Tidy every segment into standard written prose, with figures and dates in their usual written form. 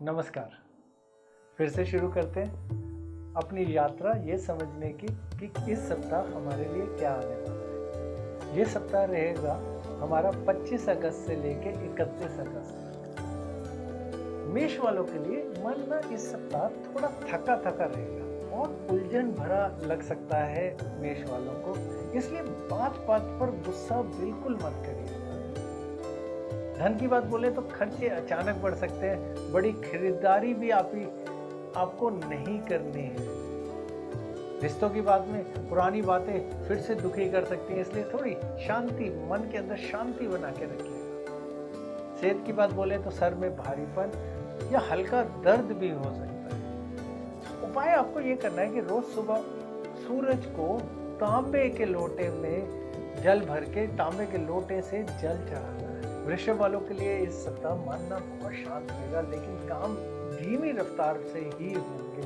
नमस्कार। फिर से शुरू करते हैं अपनी यात्रा ये समझने की कि इस सप्ताह हमारे लिए क्या आने वाला है। ये सप्ताह रहेगा हमारा 25 अगस्त से लेके 31 अगस्त। मेष वालों के लिए मन ना इस सप्ताह थोड़ा थका थका रहेगा और उलझन भरा लग सकता है मेष वालों को, इसलिए बात बात पर गुस्सा बिल्कुल मत करिए। धन की बात बोले तो खर्चे अचानक बढ़ सकते हैं, बड़ी खरीदारी भी आपको नहीं करनी है। रिश्तों की बात में पुरानी बातें फिर से दुखी कर सकती हैं, इसलिए थोड़ी शांति, मन के अंदर शांति बना के रखिएगा। सेहत की बात बोले तो सर में भारीपन या हल्का दर्द भी हो सकता है। उपाय आपको ये करना है कि रोज सुबह सूरज को तांबे के लोटे में जल भर के तांबे के लोटे से जल चढ़ाना है। वृषभ वालों के लिए इस सप्ताह मन ना बहुत शांत रहेगा, लेकिन काम धीमी रफ्तार से ही होंगे।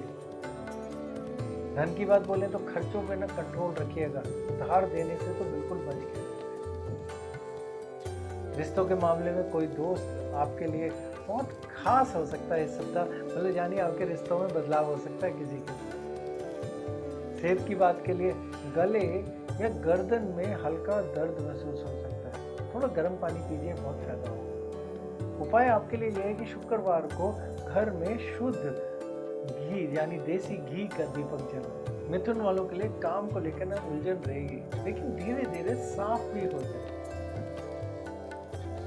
धन की बात बोले तो खर्चों पे ना कंट्रोल रखिएगा, धार देने से तो बिल्कुल बच के। रिश्तों के मामले में कोई दोस्त आपके लिए बहुत खास हो सकता है इस सप्ताह, मतलब जानिए आपके रिश्तों में बदलाव हो सकता है किसी के साथ। सेहत की बात के लिए गले या गर्दन में हल्का दर्द महसूस हो सकता है, थोड़ा गर्म पानी पीजिए, बहुत फायदा होगा। उपाय आपके लिए यह है कि शुक्रवार को घर में शुद्ध घी यानी देसी घी का दीपक जलाएं। मिथुन वालों के लिए काम को लेकर ना उलझन रहेगी, लेकिन धीरे धीरे साफ भी हो जाए।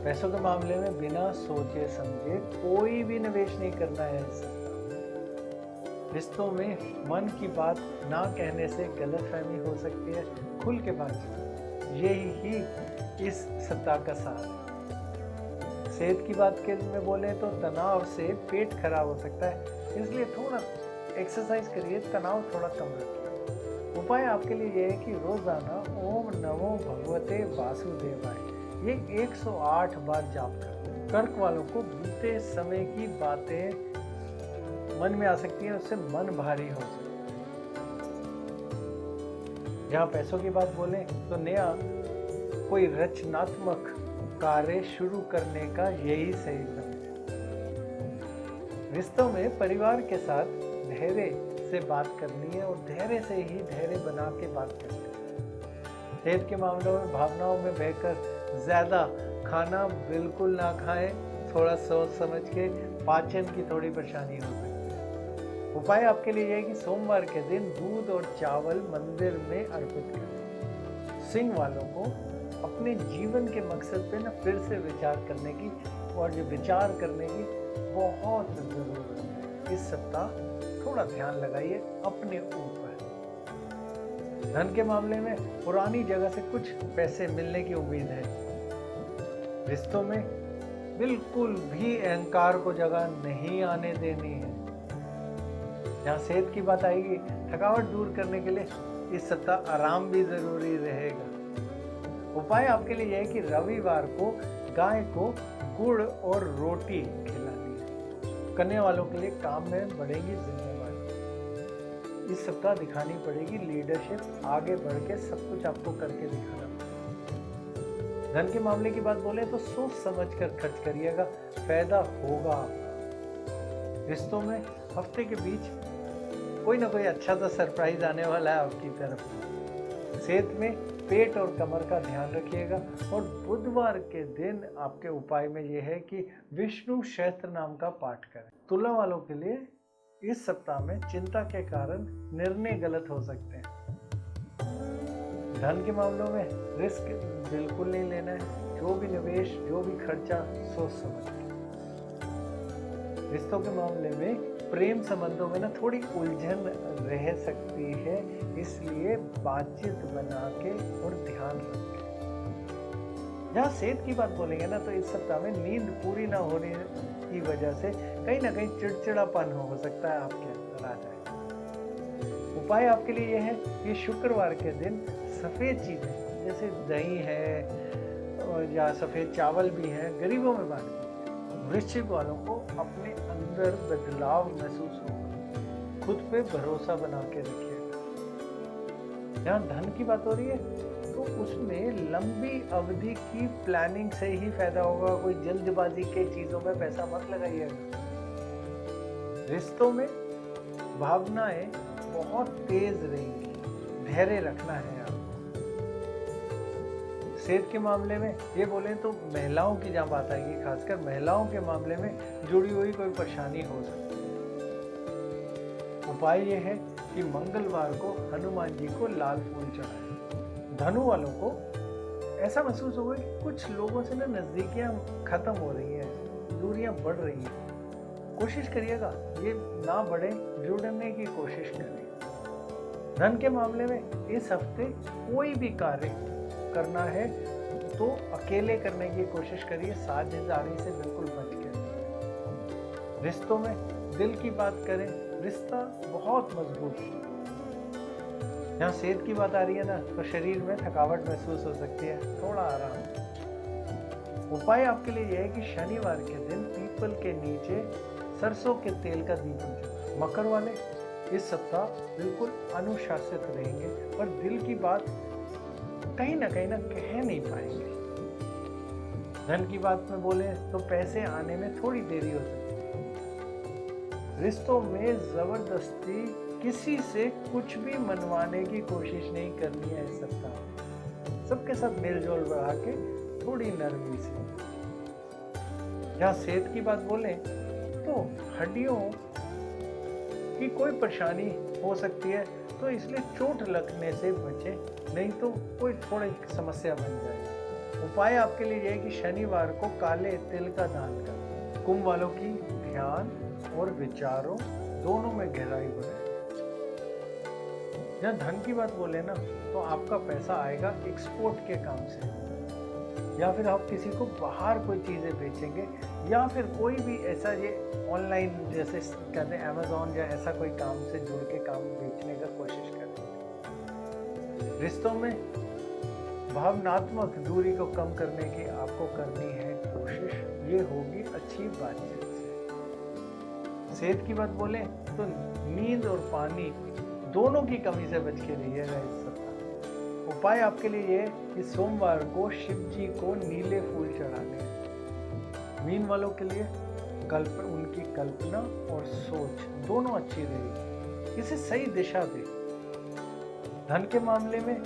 पैसों के मामले में बिना सोचे समझे कोई भी निवेश नहीं करना है इस सप्ताह। रिश्तों में मन की बात ना कहने से गलतफहमी हो सकती है, खुल के बात यही ही इस सप्ताह का सार है। सेहत की बात के में बोले तो तनाव से पेट खराब हो सकता है, इसलिए थोड़ा एक्सरसाइज करिए, तनाव थोड़ा कम रखिए। उपाय आपके लिए यह है कि रोजाना ओम नमो भगवते वासुदेवाय ये 108 बार जाप करें। कर्क वालों को बीते समय की बातें मन में आ सकती है, उससे मन भारी हो सकता है। जहाँ पैसों की बात बोले तो नया कोई रचनात्मक कार्य शुरू करने का यही सही समय है। रिश्तों में परिवार के साथ धैर्य से बात करनी है और धैर्य से ही धैर्य बना के बात करनी है। सेहत के मामलों में भावनाओं में बहकर ज्यादा खाना बिल्कुल ना खाएं, थोड़ा सोच समझ के, पाचन की थोड़ी परेशानी हो सकती है। उपाय आपके लिए यह है कि सोमवार के दिन दूध और चावल मंदिर में अर्पित करें। सिंह वालों को अपने जीवन के मकसद पे ना फिर से विचार करने की और जो विचार करने की बहुत जरूरत है। इस सप्ताह थोड़ा ध्यान लगाइए अपने ऊपर। धन के मामले में पुरानी जगह से कुछ पैसे मिलने की उम्मीद है। रिश्तों में बिल्कुल भी अहंकार को जगह नहीं आने देनी है। जहाँ सेहत की बात आएगी, थकावट दूर करने के लिए इस सप्ताह आराम भी जरूरी रहेगा। उपाय आपके लिए यह है कि रविवार को गाय को गुड़ और रोटी खिलानी है। कन्या वालों के लिए काम में बढ़ेगी जिम्मेदारी। इस सप्ताह दिखानी पड़ेगी लीडरशिप, आगे बढ़ के सब कुछ आपको करके दिखाना पड़ेगा। धन के मामले की बात बोले तो सोच समझ कर खर्च करिएगा, फायदा होगा आपका। रिश्तों में हफ्ते के बीच कोई ना कोई अच्छा सा सरप्राइज आने वाला है आपकी तरफ। सेहत में पेट और कमर का ध्यान रखिएगा। और बुधवार के दिन आपके उपाय में यह है कि विष्णु सहस्त्र नाम का पाठ करें। तुला वालों के लिए इस सप्ताह में चिंता के कारण निर्णय गलत हो सकते हैं। धन के मामलों में रिस्क बिल्कुल नहीं लेना है, जो भी निवेश, जो भी खर्चा सोच समझ के। रिश्तों के मामले में प्रेम संबंधों में ना थोड़ी उलझन रह सकती है, इसलिए बातचीत बना के और ध्यान रखें। जहाँ सेहत की बात बोलेंगे ना तो इस सप्ताह में नींद पूरी ना होने की वजह से कहीं ना कहीं चिड़चिड़ापन हो सकता है आपके अंदर आ जाए। उपाय आपके लिए यह है कि शुक्रवार के दिन सफ़ेद चीज़ें जैसे दही है या सफ़ेद चावल भी है गरीबों में बांट दीजिए। वृश्चिक वालों को अपने अंदर बदलाव महसूस होगा, खुद पे भरोसा बना के रखिएगा। जहाँ धन की बात हो रही है तो उसमें लंबी अवधि की प्लानिंग से ही फायदा होगा, कोई जल्दबाजी के चीजों में पैसा मत लगाइएगा। रिश्तों में भावनाएं बहुत तेज रहेंगी, धैर्य रखना है आपको। सेहत के मामले में ये बोलें तो महिलाओं की जहाँ बात आएगी, खासकर महिलाओं के मामले में जुड़ी हुई कोई परेशानी हो सकती है। उपाय ये है कि मंगलवार को हनुमान जी को लाल फूल चढ़ाएं। धनु वालों को ऐसा महसूस होगा कि कुछ लोगों से ना नजदीकियां खत्म हो रही हैं, दूरियां बढ़ रही हैं। कोशिश करिएगा ये ना बढ़े, जुड़ने की कोशिश करें। धन के मामले में इस हफ्ते कोई भी कार्य करना है तो अकेले करने की कोशिश करिए, साझेदारी से बिल्कुल बच के। रिश्तों में दिल की बात करें, रिश्ता बहुत मजबूत है। यहाँ सेहत की बात आ रही है ना, तो शरीर में थकावट महसूस हो सकती है, थोड़ा आराम। उपाय आपके लिए यह है कि शनिवार के दिन पीपल के नीचे सरसों के तेल का दीपक जलाएं। मकर वाले इस सप्ताह बिल्कुल अनुशासित रहेंगे, पर दिल की बात कहीं ना कह नहीं पाएंगे। धन की बात में बोले तो पैसे आने में थोड़ी देरी हो सकती है। रिश्तों में जबरदस्ती किसी से कुछ भी मनवाने की कोशिश नहीं करनी है इस सप्ताह। सबके साथ मेलजोल बढ़ा के थोड़ी नरमी से। जहाँ सेहत की बात बोले तो हड्डियों की कोई परेशानी हो सकती है, तो इसलिए चोट लगने से बचें, नहीं तो कोई थोड़ी समस्या बन जाए। उपाय आपके लिए यह है कि शनिवार को काले तिल का दान करें। कुंभ वालों की ध्यान और विचारों दोनों में गहराई बढ़े। जहाँ धन की बात बोले ना, तो आपका पैसा आएगा एक्सपोर्ट के काम से, या फिर आप किसी को बाहर कोई चीज़ें बेचेंगे, या फिर कोई भी ऐसा ये ऑनलाइन जैसे कहते हैं अमेज़ॉन या ऐसा कोई काम से जुड़ के काम बेचने का कोशिश करें। रिश्तों में भावनात्मक दूरी को कम करने की आपको करनी है कोशिश, ये होगी अच्छी बातचीत से। सेहत की बात बोले तो नींद और पानी दोनों की कमी से बच के रहिएगा इस सप्ताह। उपाय आपके लिए ये कि सोमवार को शिव जी को नीले फूल चढ़ाने। मीन वालों के लिए उनकी कल्पना और सोच दोनों अच्छी रहेगी, इसे सही दिशा दे। धन के मामले में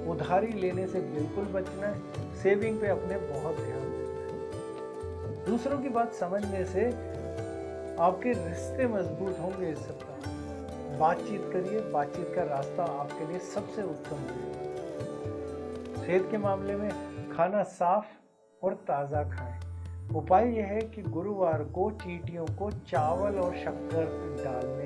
उधारी लेने से बिल्कुल बचना है, सेविंग पे अपने बहुत ध्यान देना है। दूसरों की बात समझने से आपके रिश्ते मजबूत होंगे इस सप्ताह। बातचीत करिए, बातचीत का रास्ता आपके लिए सबसे उत्तम है। सेहत के मामले में खाना साफ और ताज़ा खाएं। उपाय यह है कि गुरुवार को चींटियों को चावल और शक्कर डालना